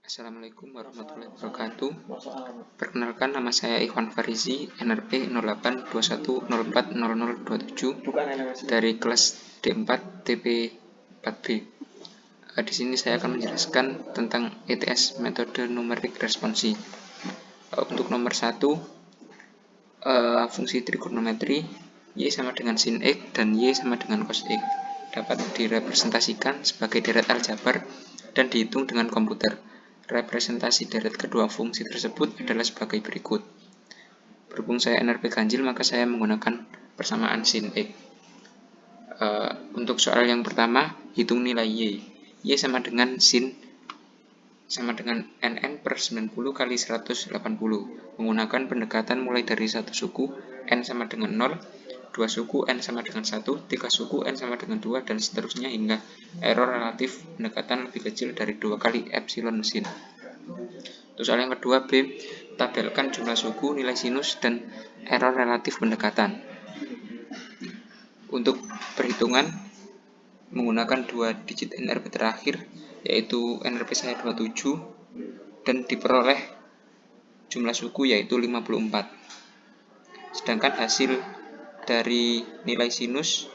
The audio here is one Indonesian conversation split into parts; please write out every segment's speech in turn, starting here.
Assalamualaikum warahmatullahi wabarakatuh. Perkenalkan, nama saya Ikhwan Farizi, NRP 0821040027 dari kelas D4 TP 4B. Di sini saya akan menjelaskan tentang ETS, metode numerik responsi. Untuk nomor 1, fungsi trigonometri Y sama dengan sin X dan Y sama dengan cos X dapat direpresentasikan sebagai deret aljabar dan dihitung dengan komputer. Representasi deret kedua fungsi tersebut adalah sebagai berikut. Berhubung saya NRP ganjil, maka saya menggunakan persamaan sin X. Untuk soal yang pertama, hitung nilai Y. Y sama dengan sin sama dengan NN per 90 kali 180. Menggunakan pendekatan mulai dari satu suku N sama dengan 0, 2 suku N sama dengan 1, 3 suku N sama dengan 2, dan seterusnya hingga error relatif pendekatan lebih kecil dari 2 kali epsilon mesin. Untuk soal yang kedua, B. Tabelkan jumlah suku, nilai sinus, dan error relatif pendekatan. Untuk perhitungan menggunakan 2 digit NRP terakhir, yaitu NRP saya 27, dan diperoleh jumlah suku yaitu 54. Sedangkan hasil dari nilai sinus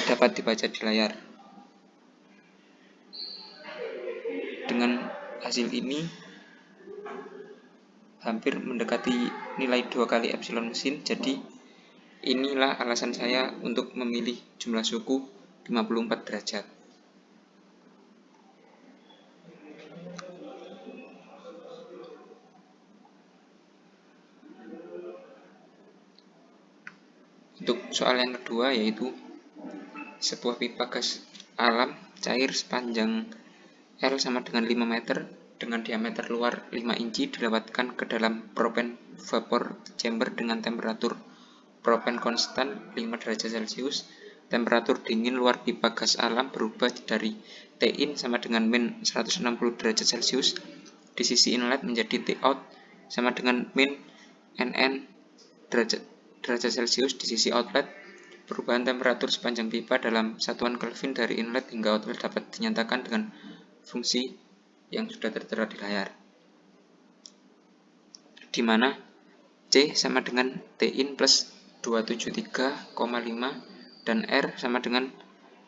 dapat dibaca di layar. Dengan hasil ini hampir mendekati nilai 2 kali epsilon mesin, jadi inilah alasan saya untuk memilih jumlah suku 54 derajat. Untuk soal yang kedua, yaitu sebuah pipa gas alam cair sepanjang L sama dengan 5 meter dengan diameter luar 5 inci dilewatkan ke dalam propen vapor chamber dengan temperatur propen konstan 5 derajat Celcius. Temperatur dingin luar pipa gas alam berubah dari Tin sama dengan min 160 derajat Celcius di sisi inlet menjadi Tout sama dengan min NN derajat Celcius di sisi outlet. Perubahan temperatur sepanjang pipa dalam satuan Kelvin dari inlet hingga outlet dapat dinyatakan dengan fungsi yang sudah tertera di layar, di mana C sama dengan Tin plus 273,5 dan R sama dengan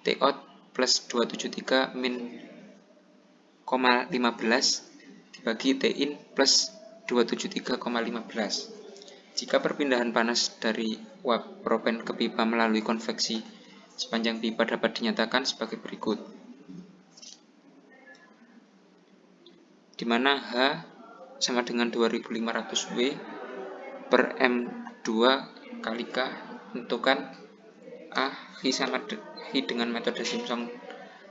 Tout plus 273 min 15 dibagi Tin plus 273,15. Jika perpindahan panas dari uap propen ke pipa melalui konveksi sepanjang pipa dapat dinyatakan sebagai berikut, di mana H sama dengan 2500 W per M2 kali K. Tentukan A, Hi dengan metode Simpson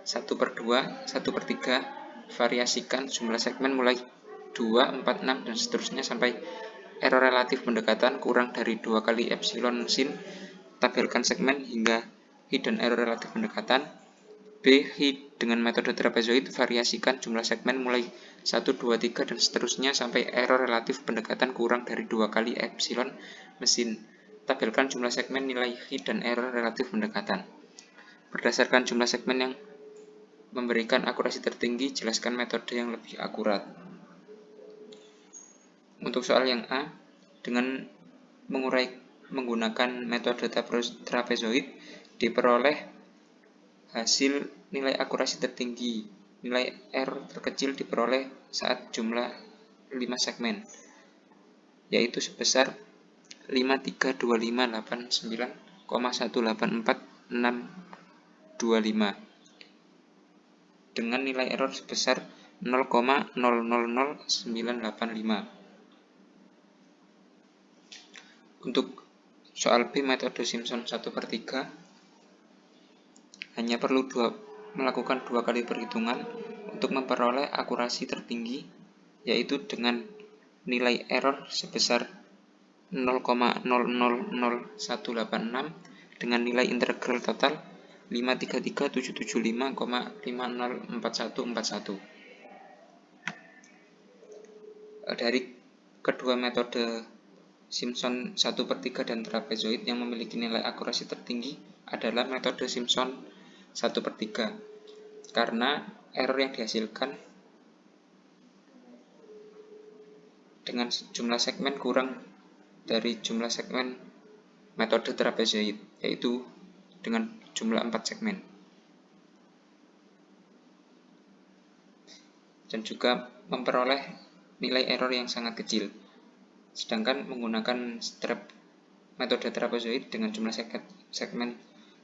1/2, 1/3. Variasikan jumlah segmen mulai 2, 4, 6, dan seterusnya sampai error relatif pendekatan kurang dari 2 kali epsilon mesin. Tabelkan segmen hingga Hi dan error relatif pendekatan. B, Hi dengan metode trapezoid. Variasikan jumlah segmen mulai 1, 2, 3, dan seterusnya sampai error relatif pendekatan kurang dari 2 kali epsilon mesin. Tabelkan jumlah segmen, nilai Hi, dan error relatif pendekatan. Berdasarkan jumlah segmen yang memberikan akurasi tertinggi, jelaskan metode yang lebih akurat. Untuk soal yang A, dengan menggunakan metode trapezoid diperoleh hasil nilai akurasi tertinggi. Nilai R terkecil diperoleh saat jumlah 5 segmen, yaitu sebesar 53259,184,625 dengan nilai error sebesar 0,000985. Untuk soal B, metode Simpson 1/3 hanya perlu melakukan 2 kali perhitungan untuk memperoleh akurasi tertinggi, yaitu dengan nilai error sebesar 0,000186 dengan nilai integral total 533.775,504141. Dari kedua metode Simpson 1/3 dan trapezoid, yang memiliki nilai akurasi tertinggi adalah metode Simpson 1/3 karena error yang dihasilkan dengan jumlah segmen kurang dari jumlah segmen metode trapezoid, yaitu dengan jumlah 4 segmen. Dan juga memperoleh nilai error yang sangat kecil. Sedangkan menggunakan metode trapezoid dengan jumlah segmen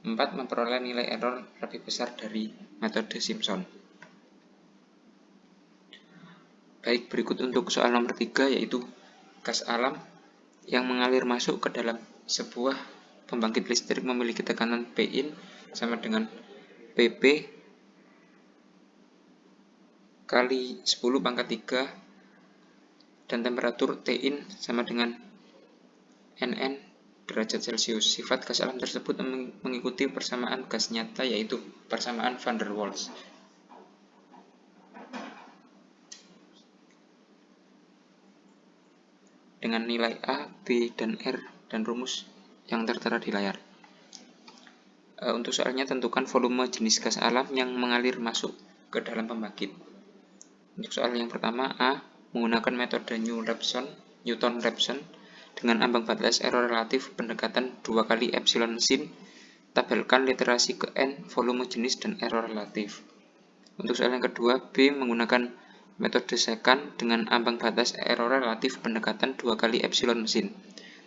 4 memperoleh nilai error lebih besar dari metode Simpson. Baik, berikut untuk soal nomor 3, yaitu gas alam yang mengalir masuk ke dalam sebuah pembangkit listrik memiliki tekanan Pin sama dengan PP kali 10 pangkat 3 dan temperatur Tin sama dengan NN derajat Celcius. Sifat gas alam tersebut mengikuti persamaan gas nyata, yaitu persamaan van der Waals. Dengan nilai A, B, dan R dan rumus yang tertera di layar. Untuk soalnya, tentukan volume jenis gas alam yang mengalir masuk ke dalam pembangkit. Untuk soal yang pertama, A, menggunakan metode Newton-Raphson dengan ambang batas error relatif pendekatan 2 kali epsilon sin, tabelkan literasi ke N, volume jenis, dan error relatif. Untuk soal yang kedua, B, menggunakan metode secant dengan ambang batas error relatif pendekatan 2 kali epsilon sin,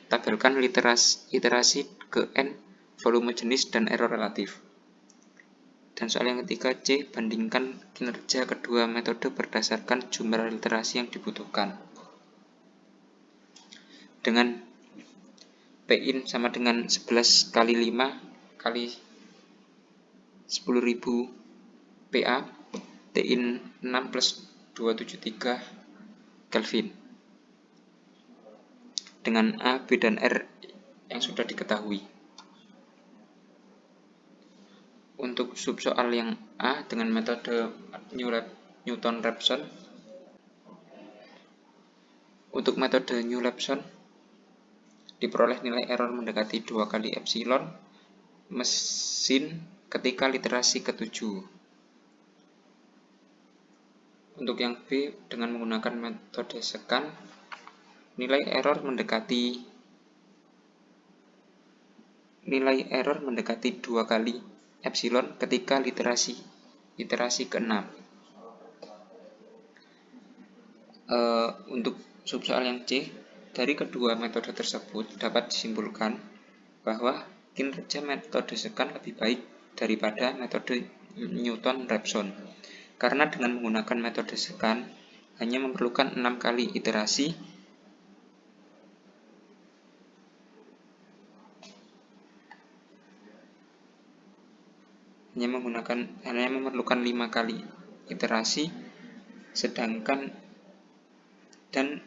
tabelkan literasi ke N, volume jenis, dan error relatif. Dan soal yang ketiga, C, bandingkan kinerja kedua metode berdasarkan jumlah literasi yang dibutuhkan. Dengan Pin sama dengan 11 kali 5 kali 10.000 PA, Tin 6 plus 273 Kelvin. Dengan A, B, dan R yang sudah diketahui. Untuk subsoal yang A dengan metode Newton-Raphson. Untuk metode Newton-Raphson diperoleh nilai error mendekati 2 kali epsilon mesin ketika literasi ke-7. Untuk yang B dengan menggunakan metode secant, nilai error mendekati 2 kali epsilon ketika iterasi ke-6. Untuk subsoal yang C, dari kedua metode tersebut dapat disimpulkan bahwa kinerja metode secant lebih baik daripada metode Newton-Raphson, karena dengan menggunakan metode secant hanya memerlukan 6 kali iterasi hanya memerlukan 5 kali iterasi, sedangkan dan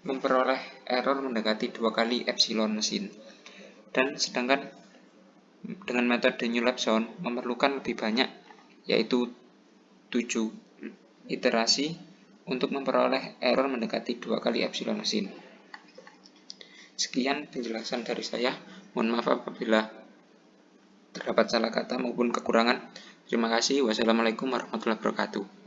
memperoleh error mendekati 2 kali epsilon mesin. Dan sedangkan dengan metode Newton-Raphson memerlukan lebih banyak, yaitu 7 iterasi untuk memperoleh error mendekati 2 kali epsilon mesin. Sekian penjelasan dari saya. Mohon maaf apabila terdapat salah kata maupun kekurangan. Terima kasih. Wassalamualaikum warahmatullahi wabarakatuh.